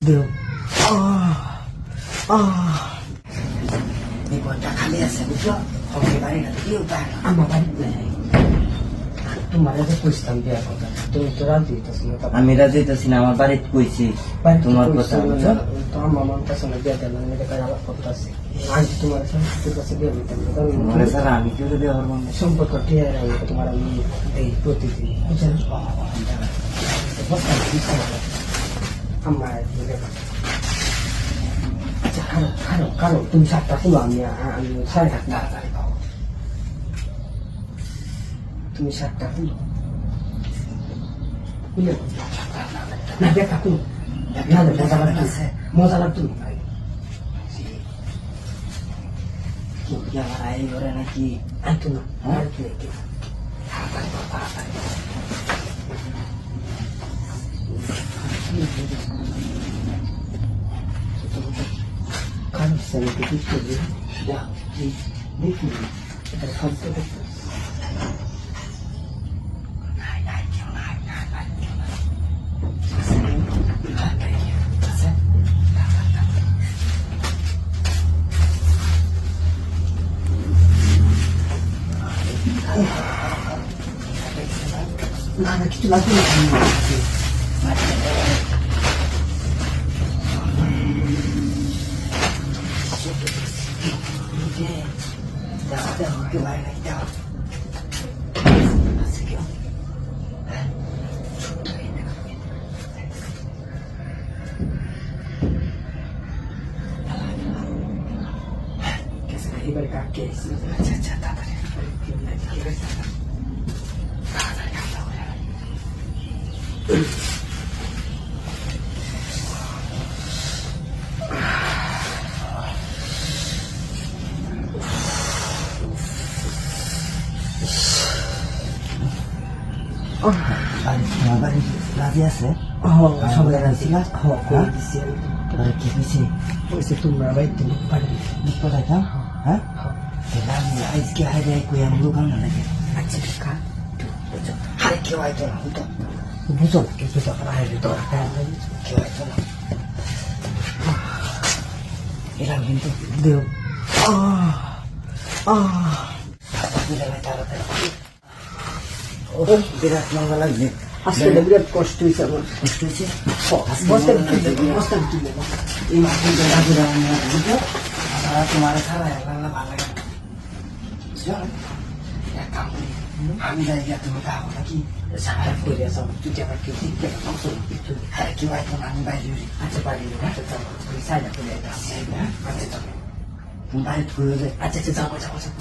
দেও এই ঘরটা খালি আছে বুঝলো, সবাই বাড়ি না কেউ পায় না। আমার বাড়ি নেই। তোমার যে কইছিলাম বিয়ার কথা, তুমি তো রাজি হইতেছ না। আমি রাজি হইতেছি না, আমার বাড়িতে কইছি তোমার কথা বুঝছো। তো আমার মন কাছে না বিয়া দিলাম, এটা কাজ আমার কথা আছে। আজ তোমার তোর কাছে বিয়ে দিতাম মনে স্যার আমি কেউ দিয়ে আমার মনে সম্পর্ক টিয়ার তোমার আমি এই প্রতিদিন বুঝছেন আমার আচ্ছা কারো কারো কারো তুমি সাতটা খুলো, আমি আমি 8:30 তাড়াতাড়ি পাবো। তুমি 7টা খুলো, খুলে না দেখা খুলো, না মজা লাগতেছে, মজা লাগতো ভাই। কি আমার আই ঘরে নাকি আইতো না কারো ছেলেকে দেখতে দেখি এটা শব্দ দেখতে না না কিছু লাগবে না। এবারে কাকে আচ্ছা আচ্ছা তাড়াতাড়ি বাড়ি রাজি আছে সবাই রাজি না কি হয়েছে বলছে তোমরা বাড়িতে পারবে কোথায় যাও হ্যাঁ আমি আজকে হাইরে কই আমি দোকান না লাগে আচ্ছা কা আরে কেউ আইতো না হতো বুঝো না কিছু টাকা হাইরে তো কেউ আইতো না এলাম কিন্তু দেও বিরাট মজা লাগছে আসলে বিরাট কষ্ট হয়েছে আমার। কষ্ট হয়েছে এই মাসে তোমার ছাড়া ভালো লাগে আমি যাই গিয়া তুমি খাবো নাকি সারা করে আসো তুই আবার কেউ দেখতে হ্যাঁ কেউ আইতো না আমি বাইরে আচ্ছা বাড়ি সাইডা করে আচ্ছা তুমি বাইরে করে আচ্ছা আচ্ছা যাবো যাবো যাবো